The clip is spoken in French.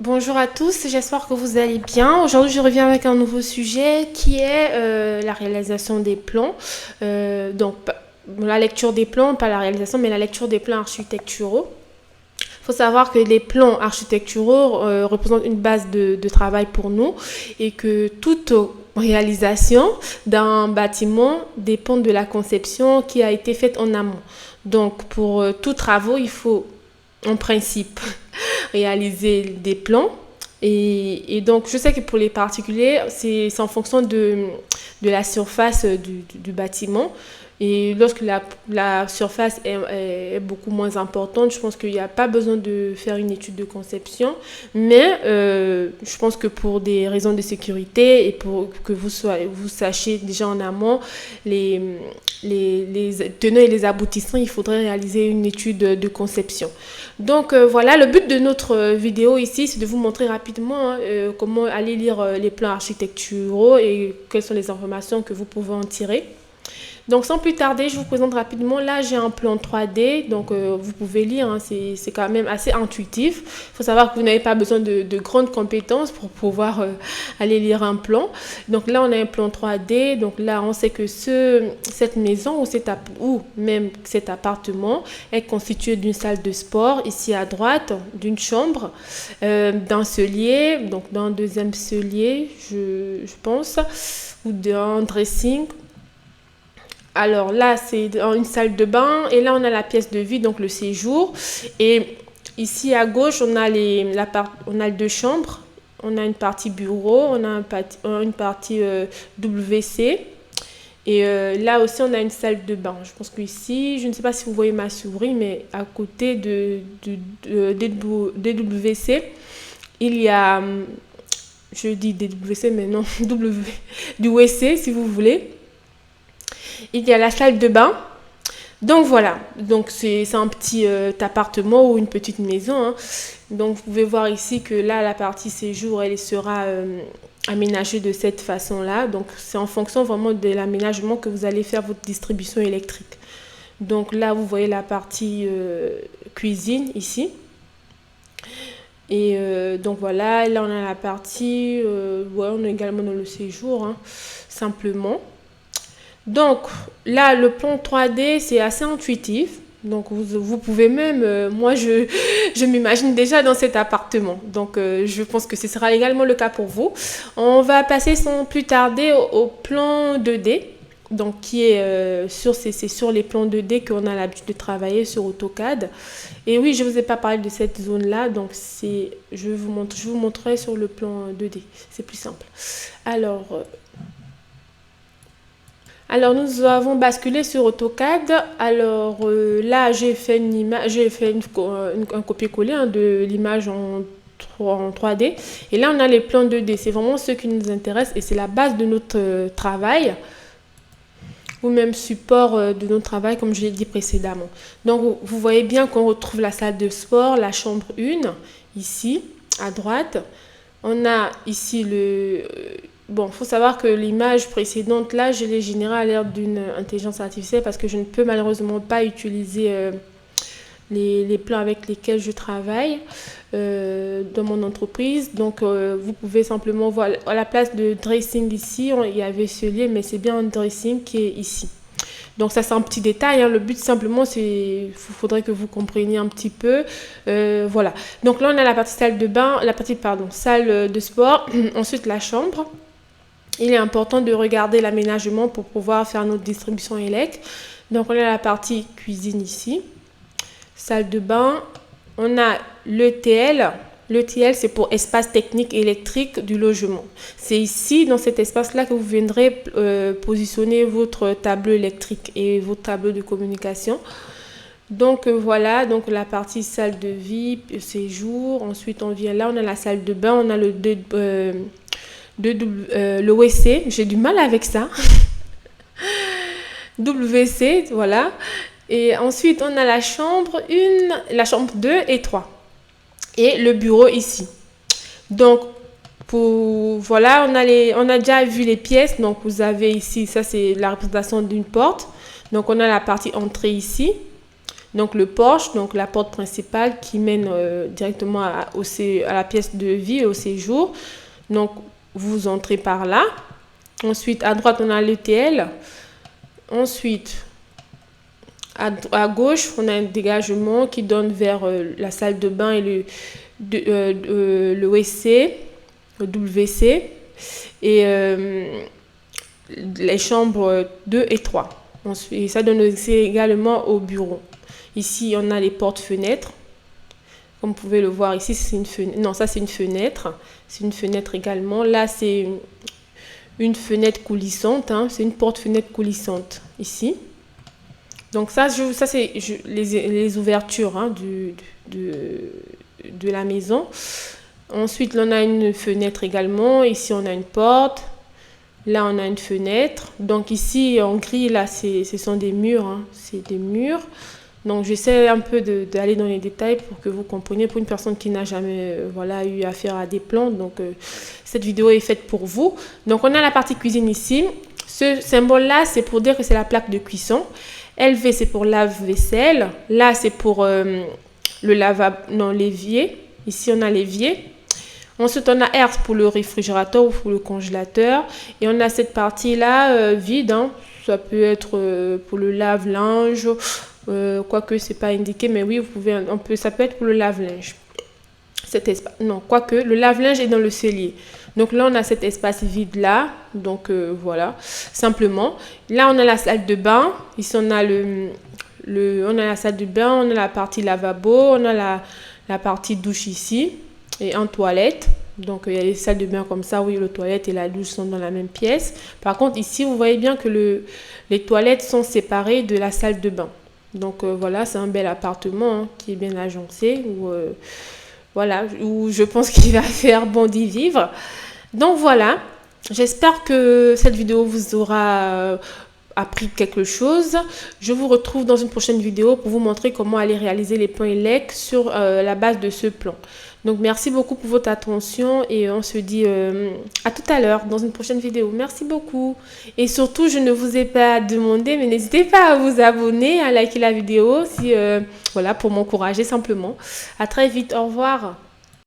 Bonjour à tous, j'espère que vous allez bien. Aujourd'hui, je reviens avec un nouveau sujet qui est la réalisation des plans. La lecture des plans, pas la réalisation, mais la lecture des plans architecturaux. Il faut savoir que les plans architecturaux représentent une base de travail pour nous et que toute réalisation d'un bâtiment dépend de la conception qui a été faite en amont. Donc, pour tout travaux, il faut en principe réaliser des plans. Et donc, je sais que pour les particuliers, c'est en fonction de la surface du bâtiment. Et lorsque la surface est beaucoup moins importante, je pense qu'il n'y a pas besoin de faire une étude de conception. Mais je pense que pour des raisons de sécurité et pour que vous sachiez déjà en amont les, les tenants et les aboutissants, il faudrait réaliser une étude de conception. Donc voilà, le but de notre vidéo ici, c'est de vous montrer rapidement comment aller lire les plans architecturaux et quelles sont les informations que vous pouvez en tirer. Donc sans plus tarder, je vous présente rapidement. Là, j'ai un plan 3D, donc vous pouvez lire, hein, c'est quand même assez intuitif. Il faut savoir que vous n'avez pas besoin de grandes compétences pour pouvoir aller lire un plan. Donc là, on a un plan 3D, donc là, on sait que cette maison ou même cet appartement est constitué d'une salle de sport, ici à droite, d'une chambre, d'un cellier, donc d'un deuxième cellier, je pense, ou d'un dressing. Alors là, c'est une salle de bain et là, on a la pièce de vie, donc le séjour. Et ici à gauche, on a les deux chambres. On a une partie bureau, on a une partie WC. Et là aussi, on a une salle de bain. Je pense qu'ici, je ne sais pas si vous voyez ma souris, mais à côté des WC, il y a, je dis DWC, mais non, du WC si vous voulez. Il y a la salle de bain. Donc voilà, donc c'est un petit appartement ou une petite maison, hein. Donc vous pouvez voir ici que là, la partie séjour, elle sera aménagée de cette façon-là. Donc c'est en fonction vraiment de l'aménagement que vous allez faire votre distribution électrique. Donc là, vous voyez la partie cuisine ici. Et donc voilà, là on a la partie, ouais, on est également dans le séjour, hein, simplement. Donc là, le plan 3D, c'est assez intuitif. Donc vous pouvez même, moi je m'imagine déjà dans cet appartement. Donc je pense que ce sera également le cas pour vous. On va passer sans plus tarder au plan 2D. Donc qui est c'est sur les plans 2D qu'on a l'habitude de travailler sur AutoCAD. Et oui, je ne vous ai pas parlé de cette zone-là. Donc je vous montrerai sur le plan 2D. C'est plus simple. Alors, nous avons basculé sur AutoCAD. Alors là, j'ai fait une image, un copier-coller, hein, de l'image en 3D. Et là, on a les plans 2D. C'est vraiment ce qui nous intéresse et c'est la base de notre travail ou même support de notre travail, comme je l'ai dit précédemment. Donc, vous voyez bien qu'on retrouve la salle de sport, la chambre 1, ici, à droite. On a ici Bon, il faut savoir que l'image précédente, là, je l'ai générée à l'aide d'une intelligence artificielle parce que je ne peux malheureusement pas utiliser les plans avec lesquels je travaille dans mon entreprise. Donc, vous pouvez simplement voir à la place de dressing ici, il y avait ce lien, mais c'est bien un dressing qui est ici. Donc ça, c'est un petit détail, hein. Le but simplement, faudrait que vous compreniez un petit peu. Voilà. Donc là, on a la partie salle de bain, salle de sport. Ensuite, la chambre. Il est important de regarder l'aménagement pour pouvoir faire notre distribution élect. Donc on a la partie cuisine ici. Salle de bain. On a l'ETL. L'ETL, c'est pour espace technique électrique du logement. C'est ici, dans cet espace-là, que vous viendrez positionner votre tableau électrique et votre tableau de communication. Donc voilà, donc la partie salle de vie, séjour. Ensuite, on vient là, on a la salle de bain, on a le WC. J'ai du mal avec ça. WC, voilà. Et ensuite, on a la chambre 1, la chambre 2 et 3. Et le bureau ici. Donc, voilà, on a déjà vu les pièces. Donc, vous avez ici, ça c'est la représentation d'une porte. Donc, on a la partie entrée ici. Donc le porche, donc la porte principale qui mène directement à la pièce de vie, au séjour. Donc vous entrez par là. Ensuite à droite on a l'ETL. Ensuite à gauche on a un dégagement qui donne vers la salle de bain et le WC, le WC. Et les chambres 2 et 3. Ensuite, ça donne accès également au bureau. Ici, on a les portes-fenêtres. Comme vous pouvez le voir ici, c'est une fenêtre. Non, ça c'est une fenêtre. C'est une fenêtre également. Là, c'est une fenêtre coulissante. Hein. C'est une porte-fenêtre coulissante ici. Donc ça c'est les ouvertures hein, de la maison. Ensuite, là, on a une fenêtre également. Ici, on a une porte. Là, on a une fenêtre. Donc ici, en gris, là, ce sont des murs. Hein. C'est des murs. Donc, j'essaie un peu d'aller dans les détails pour que vous compreniez. Pour une personne qui n'a jamais voilà, eu affaire à des plans. Donc, cette vidéo est faite pour vous. Donc, on a la partie cuisine ici. Ce symbole-là, c'est pour dire que c'est la plaque de cuisson. LV, c'est pour lave-vaisselle. Là, c'est pour le lavabo, non, l'évier. Ici, on a l'évier. Ensuite, on a R pour le réfrigérateur ou pour le congélateur. Et on a cette partie-là vide. Hein. Ça peut être pour le lave-linge. Quoique, ce n'est pas indiqué. Mais oui, ça peut être pour le lave-linge. Non, quoique, le lave-linge est dans le cellier. Donc là, on a cet espace vide-là. Donc voilà, simplement. Là, on a la salle de bain. Ici, on a on a la salle de bain. On a la partie lavabo. On a la partie douche ici. Et en toilette, donc il y a les salles de bain comme ça, oui, le toilette et la douche sont dans la même pièce. Par contre, ici, vous voyez bien que les toilettes sont séparées de la salle de bain. Donc voilà, c'est un bel appartement hein, qui est bien agencé, voilà, où je pense qu'il va faire bon d'y vivre. Donc voilà, j'espère que cette vidéo vous aura appris quelque chose. Je vous retrouve dans une prochaine vidéo pour vous montrer comment aller réaliser les plans ELEC sur la base de ce plan. Donc merci beaucoup pour votre attention et on se dit à tout à l'heure dans une prochaine vidéo. Merci beaucoup. Et surtout, je ne vous ai pas demandé, mais n'hésitez pas à vous abonner, à liker la vidéo si, voilà, pour m'encourager simplement. À très vite. Au revoir.